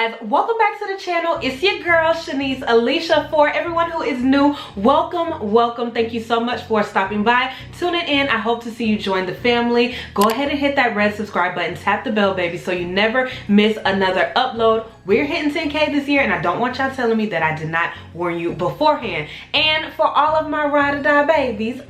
guys, welcome back to the channel. It's your girl ShaniceAlisha. For everyone who is new, welcome. Thank you so much for stopping by, tuning in. I hope to see you join the family. Go ahead and hit that red subscribe button, tap the bell, baby, so you never miss another upload. We're hitting 10K this year, and I don't want y'all telling me that I did not warn you beforehand. And for all of my ride or die babies,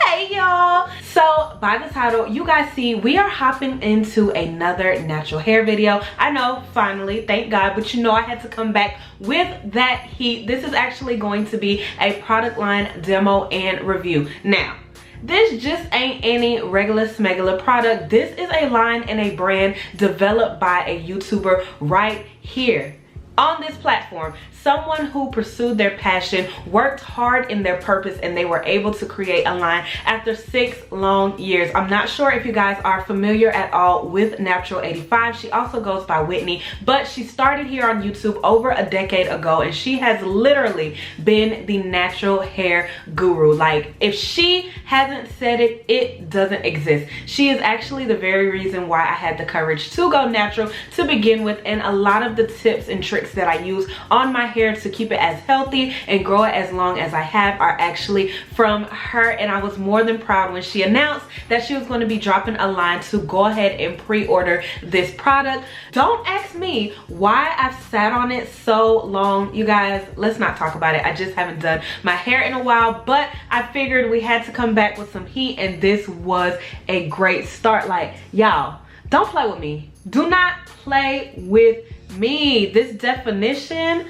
hey y'all. So by the title, you guys see we are hopping into another natural hair video. I know, finally, thank God, but you know I had to come back with that heat. This is actually going to be a product line demo and review. Now, this just ain't any regular smegular product. This is a line and a brand developed by a YouTuber right here on this platform. Someone who pursued their passion, worked hard in their purpose, and they were able to create a line after 6 long years. I'm not sure if you guys are familiar at all with Natural 85. She also goes by Whitney, but she started here on YouTube over a decade ago, and she has literally been the natural hair guru. Like, if she hasn't said it, it doesn't exist. She is actually the very reason why I had the courage to go natural to begin with, and a lot of the tips and tricks that I use on my hair to keep it as healthy and grow it as long as I have are actually from her. And I was more than proud when she announced that she was going to be dropping a line to go ahead and pre-order this product. Don't ask me why I've sat on it so long, you guys. Let's not talk about it. I just haven't done my hair in a while, but I figured we had to come back with some heat, and this was a great start. Like, y'all, don't play with me. Do not play with me. This definition,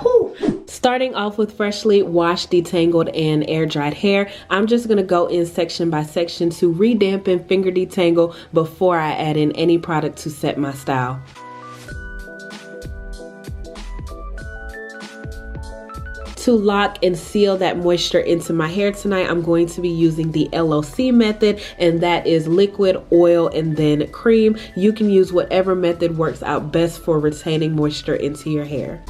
whew. Starting off with freshly washed, detangled, and air dried hair, I'm just gonna go in section by section to re-dampen, finger detangle before I add in any product to set my style. To lock and seal that moisture into my hair tonight, I'm going to be using the LOC method, and that is liquid, oil, and then cream. You can use whatever method works out best for retaining moisture into your hair.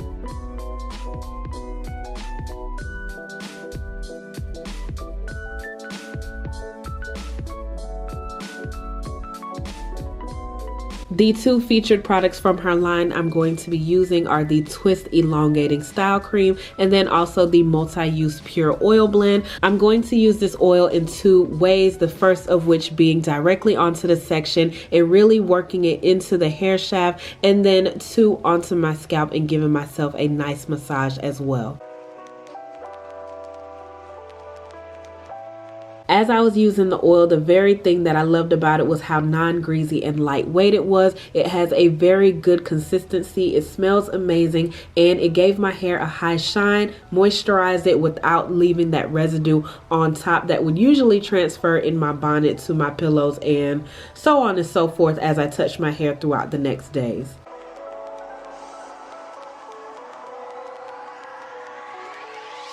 The 2 featured products from her line I'm going to be using are the Twist Elongating Style Cream and then also the Multi-Use Pure Oil Blend. I'm going to use this oil in 2 ways, the first of which being directly onto the section and really working it into the hair shaft, and then 2 onto my scalp and giving myself a nice massage as well. As I was using the oil, the very thing that I loved about it was how non-greasy and lightweight it was. It has a very good consistency, it smells amazing, and it gave my hair a high shine, moisturized it without leaving that residue on top that would usually transfer in my bonnet to my pillows and so on and so forth as I touch my hair throughout the next days.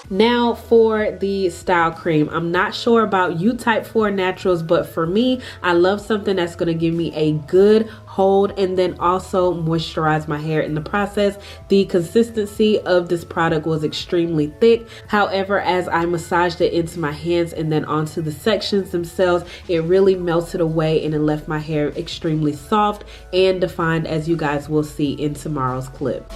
Now for the style cream. I'm not sure about you type 4 naturals, but for me, I love something that's going to give me a good hold and then also moisturize my hair in the process. The consistency of this product was extremely thick. However, as I massaged it into my hands and then onto the sections themselves, it really melted away and it left my hair extremely soft and defined, as you guys will see in tomorrow's clip.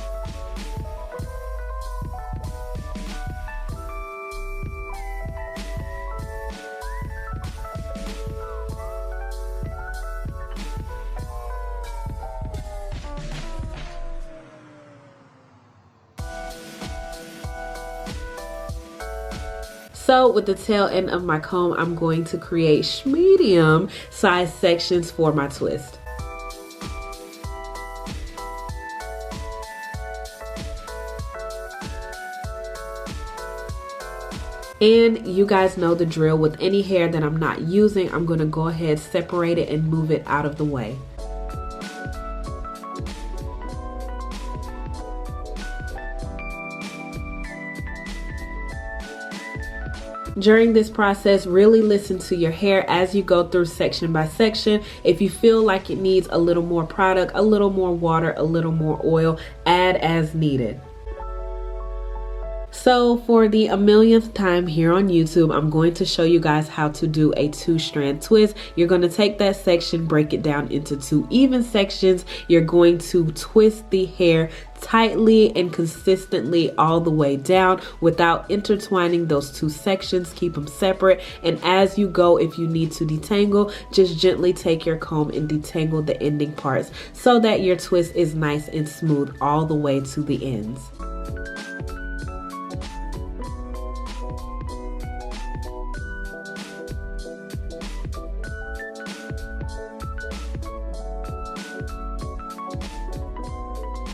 So with the tail end of my comb, I'm going to create medium size sections for my twist. And you guys know the drill. With any hair that I'm not using, I'm going to go ahead, separate it, and move it out of the way. During this process, really listen to your hair as you go through section by section. If you feel like it needs a little more product, a little more water, a little more oil, add as needed. So for the a millionth time here on YouTube, I'm going to show you guys how to do a 2-strand twist. You're going to take that section, break it down into 2 even sections. You're going to twist the hair tightly and consistently all the way down without intertwining those 2 sections. Keep them separate, and as you go, if you need to detangle, just gently take your comb and detangle the ending parts so that your twist is nice and smooth all the way to the ends.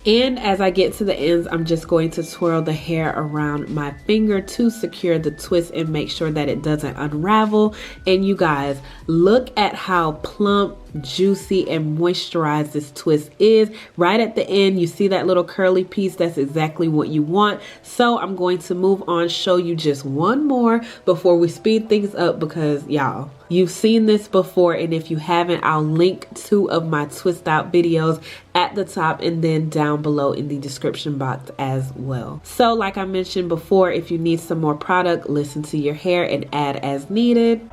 And as I get to the ends, I'm just going to twirl the hair around my finger to secure the twist and make sure that it doesn't unravel. And you guys, look at how plump, juicy, and moisturized this twist is. Right at the end, you see that little curly piece? That's exactly what you want. So I'm going to move on, show you just one more before we speed things up, because y'all, you've seen this before, and if you haven't, I'll link 2 of my twist out videos at the top and then down below in the description box as well. So like I mentioned before, if you need some more product, listen to your hair and add as needed.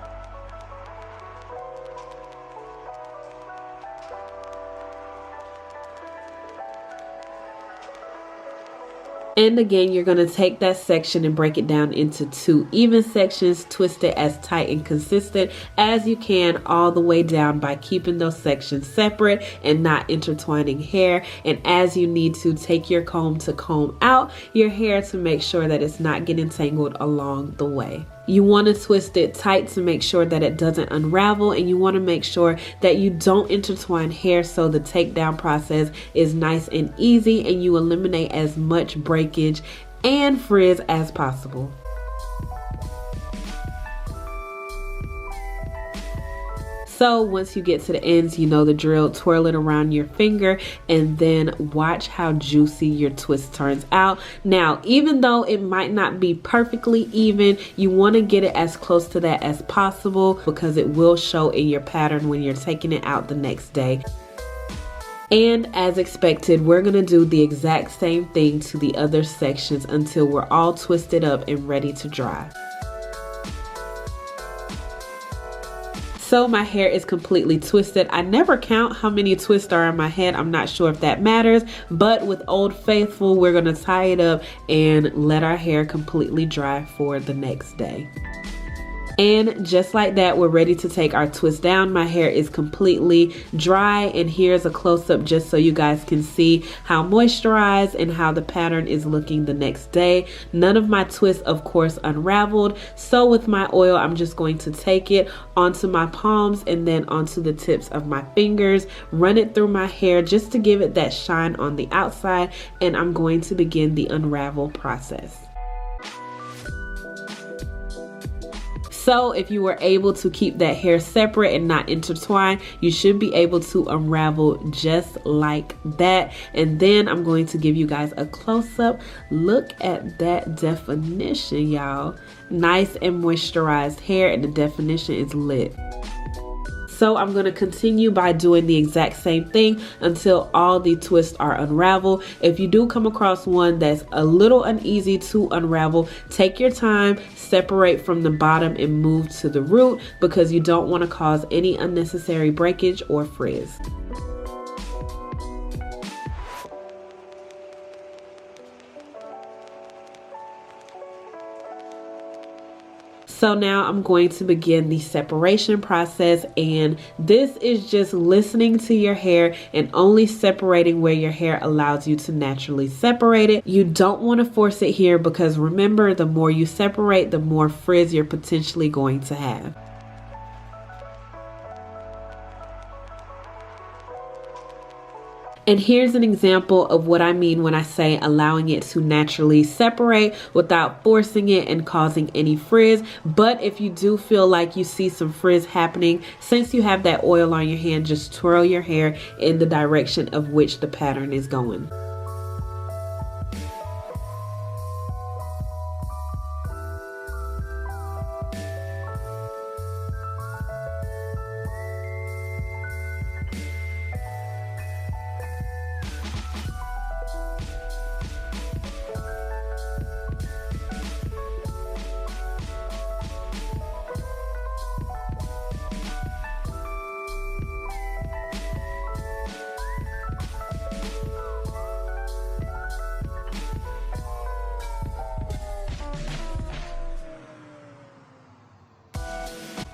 And again, you're going to take that section and break it down into 2 even sections. Twist it as tight and consistent as you can all the way down by keeping those sections separate and not intertwining hair. And as you need to, take your comb to comb out your hair to make sure that it's not getting tangled along the way. You want to twist it tight to make sure that it doesn't unravel, and you want to make sure that you don't intertwine hair so the takedown process is nice and easy and you eliminate as much breakage and frizz as possible. So once you get to the ends, you know the drill. Twirl it around your finger and then watch how juicy your twist turns out. Now, even though it might not be perfectly even, you want to get it as close to that as possible because it will show in your pattern when you're taking it out the next day. And as expected, we're going to do the exact same thing to the other sections until we're all twisted up and ready to dry. So my hair is completely twisted. I never count how many twists are in my head. I'm not sure if that matters, but with Old Faithful, we're gonna tie it up and let our hair completely dry for the next day. And just like that, we're ready to take our twist down. My hair is completely dry, and here's a close-up just so you guys can see how moisturized and how the pattern is looking the next day. None of my twists, of course, unraveled. So with my oil, I'm just going to take it onto my palms and then onto the tips of my fingers, run it through my hair just to give it that shine on the outside, and I'm going to begin the unravel process. So if you were able to keep that hair separate and not intertwine, you should be able to unravel just like that. And then I'm going to give you guys a close-up. Look at that definition, y'all. Nice and moisturized hair, and the definition is lit. So I'm going to continue by doing the exact same thing until all the twists are unraveled. If you do come across one that's a little uneasy to unravel, take your time, separate from the bottom and move to the root because you don't want to cause any unnecessary breakage or frizz. So now I'm going to begin the separation process, and this is just listening to your hair and only separating where your hair allows you to naturally separate it. You don't want to force it here because remember, the more you separate, the more frizz you're potentially going to have. And here's an example of what I mean when I say allowing it to naturally separate without forcing it and causing any frizz. But if you do feel like you see some frizz happening, since you have that oil on your hand, just twirl your hair in the direction of which the pattern is going.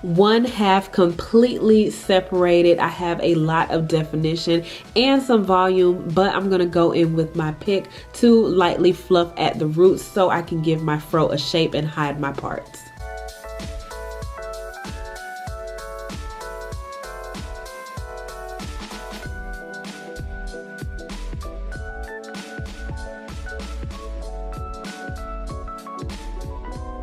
One half completely separated. I have a lot of definition and some volume, but I'm gonna go in with my pick to lightly fluff at the roots so I can give my fro a shape and hide my parts.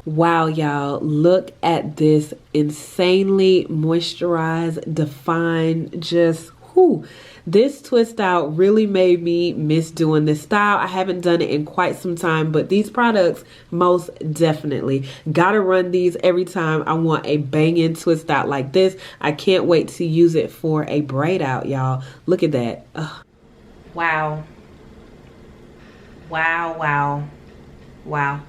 Wow, y'all, look at this insanely moisturized, defined, just whoo. This twist out really made me miss doing this style. I haven't done it in quite some time, but these products most definitely. Gotta run these every time I want a banging twist out like this. I can't wait to use it for a braid out, y'all. Look at that. Ugh. Wow. Wow, wow, wow.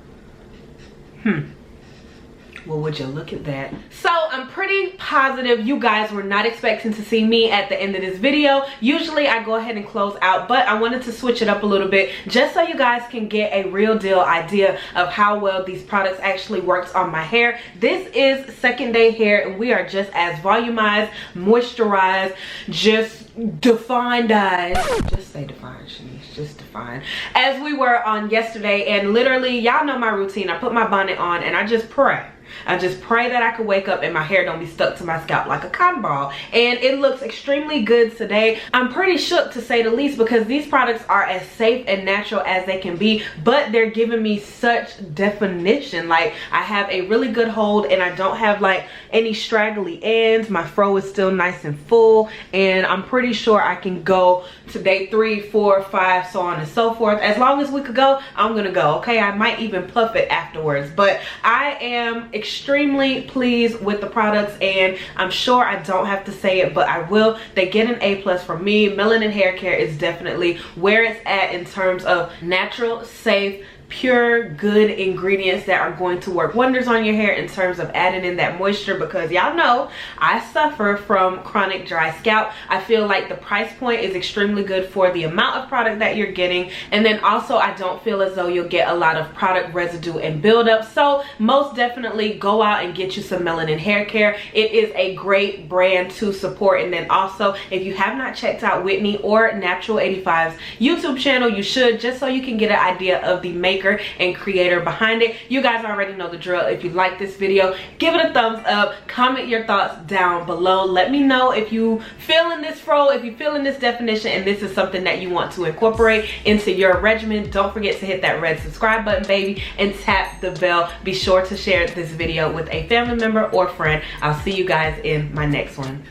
Well, would you look at that? So I'm pretty positive you guys were not expecting to see me at the end of this video. Usually I go ahead and close out, but I wanted to switch it up a little bit just so you guys can get a real deal idea of how well these products actually works on my hair. This is second day hair, and we are just as volumized, moisturized, just defined eyes. Just say defined, Shanice, just defined, as we were on yesterday. And literally, y'all know my routine. I put my bonnet on and I just pray. I just pray that I could wake up and my hair don't be stuck to my scalp like a cotton ball. And it looks extremely good today. I'm pretty shook, to say the least, because these products are as safe and natural as they can be, but they're giving me such definition. Like, I have a really good hold and I don't have like any straggly ends. My fro is still nice and full, and I'm pretty sure I can go to day 3, 4, 5, so on and so forth. As long as we could go, I'm gonna go, okay? I might even puff it afterwards, but I am extremely pleased with the products, and I'm sure I don't have to say it, but I will. They get an A+ from me. Melanin Haircare is definitely where it's at in terms of natural, safe, pure, good ingredients that are going to work wonders on your hair in terms of adding in that moisture, because y'all know I suffer from chronic dry scalp. I feel like the price point is extremely good for the amount of product that you're getting, and then also I don't feel as though you'll get a lot of product residue and buildup. So most definitely go out and get you some Melanin Haircare. It is a great brand to support. And then also, if you have not checked out Whitney or Natural 85's YouTube channel, you should, just so you can get an idea of the maker and creator behind it. You guys already know the drill. If you like this video, give it a thumbs up, comment your thoughts down below. Let me know if you feeling this fro, if you feeling this definition, and this is something that you want to incorporate into your regimen. Don't forget to hit that red subscribe button, baby, and tap the bell. Be sure to share this video with a family member or friend. I'll see you guys in my next one.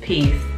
Peace.